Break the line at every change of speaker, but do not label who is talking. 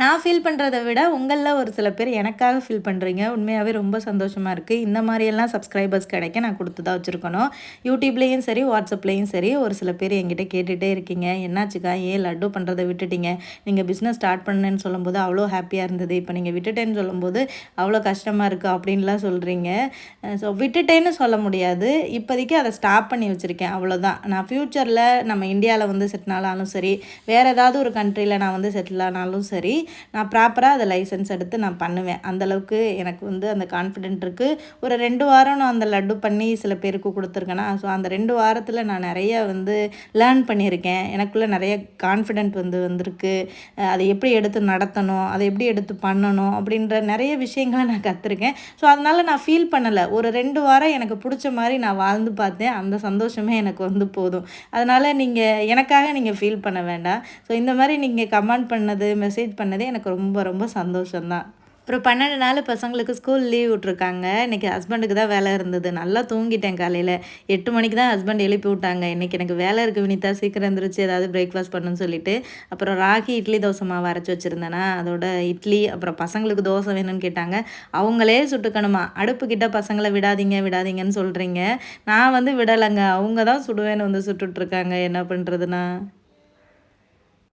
நான் ஃபீல் பண்ணுறத விட உங்களில் ஒரு சில பேர் எனக்காக ஃபீல் பண்ணுறீங்க. உண்மையாகவே ரொம்ப சந்தோஷமாக இருக்குது. இந்த மாதிரியெல்லாம் சப்ஸ்கிரைபர்ஸ் கிடைக்க நான் கொடுத்து தான் வச்சுருக்கணும். யூடியூப்லேயும் சரி, வாட்ஸ்அப்லேயும் சரி ஒரு சில பேர் என்கிட்ட கேட்டுகிட்டே இருக்கீங்க. என்னாச்சுக்கா ஏன் லட்டு பண்ணுறதை விட்டுட்டீங்க? நீங்கள் பிஸ்னஸ் ஸ்டார்ட் பண்ணேன்னு சொல்லும்போது அவ்வளோ ஹாப்பியாக இருந்தது. இப்போ நீங்கள் விட்டுட்டேன்னு சொல்லும்போது அவ்வளோ கஷ்டமாக இருக்குது அப்படின்லாம் சொல்கிறீங்க. ஸோ விட்டுட்டேன்னு சொல்ல முடியாது. இப்போதைக்கு அதை ஸ்டாப் பண்ணி வச்சுருக்கேன் அவ்வளோதான். நான் ஃப்யூச்சரில் நம்ம இந்தியாவில் வந்து செட்டில் ஆனாலும் சரி, வேறு ஏதாவது ஒரு கண்ட்ரியில் நான் வந்து செட்டில் ஆனாலும் சரி, நான் ப்ராப்பராக அதை லைசன்ஸ் எடுத்து நான் பண்ணுவேன். அந்தளவுக்கு எனக்கு வந்து அந்த கான்ஃபிடென்ட் இருக்குது. ஒரு 2 வாரம் நான் அந்த லட்டு பண்ணி சில பேருக்கு கொடுத்துருக்கேன்னா, ஸோ அந்த 2 வாரத்தில் நான் நிறைய வந்து லேர்ன் பண்ணியிருக்கேன். எனக்குள்ளே நிறைய கான்ஃபிடென்ட் வந்திருக்கு. அதை எப்படி எடுத்து நடத்தணும், அதை எப்படி எடுத்து பண்ணணும் அப்படின்ற நிறைய விஷயங்களை நான் கற்றுருக்கேன். ஸோ அதனால் நான் ஃபீல் பண்ணலை. ஒரு 2 வாரம் எனக்கு பிடிச்ச மாதிரி நான் வாழ்ந்து பார்த்தேன். அந்த சந்தோஷமே எனக்கு வந்து போதும். அதனால் எனக்காக நீங்கள் ஃபீல் பண்ண வேண்டாம். ஸோ இந்த மாதிரி நீங்கள் கமெண்ட் பண்ணது, மெசேஜ் பண்ணதே எனக்கு ரொம்ப ரொம்ப சந்தோஷம்தான். அப்புறம் 12 நாள் பசங்களுக்கு ஸ்கூல் லீவ் விட்ருக்காங்க. இன்றைக்கி ஹஸ்பண்டுக்கு தான் வேலை இருந்தது. நல்லா தூங்கிட்டேன் காலையில். 8 மணிக்கு தான் ஹஸ்பண்ட் எழுப்பி விட்டாங்க. இன்றைக்கி எனக்கு வேலை இருக்குது வினிதா, சீக்கிரம் எழுந்திரிச்சு ஏதாவது பிரேக்ஃபாஸ்ட் பண்ணுன்னு சொல்லிட்டு. அப்புறம் ராகி இட்லி தோசை மாவு அரைச்சி வச்சுருந்தேன்னா, அதோட இட்லி, அப்புறம் பசங்களுக்கு தோசை வேணும்னு கேட்டாங்க. அவங்களே சுட்டுக்கணுமா, அடுப்புக்கிட்ட பசங்களை விடாதீங்கன்னு சொல்கிறீங்க. நான் வந்து விடலைங்க. அவங்க தான் சுடுவேன்னு வந்து சுட்டுட்ருக்காங்க. என்ன பண்ணுறதுன்னா?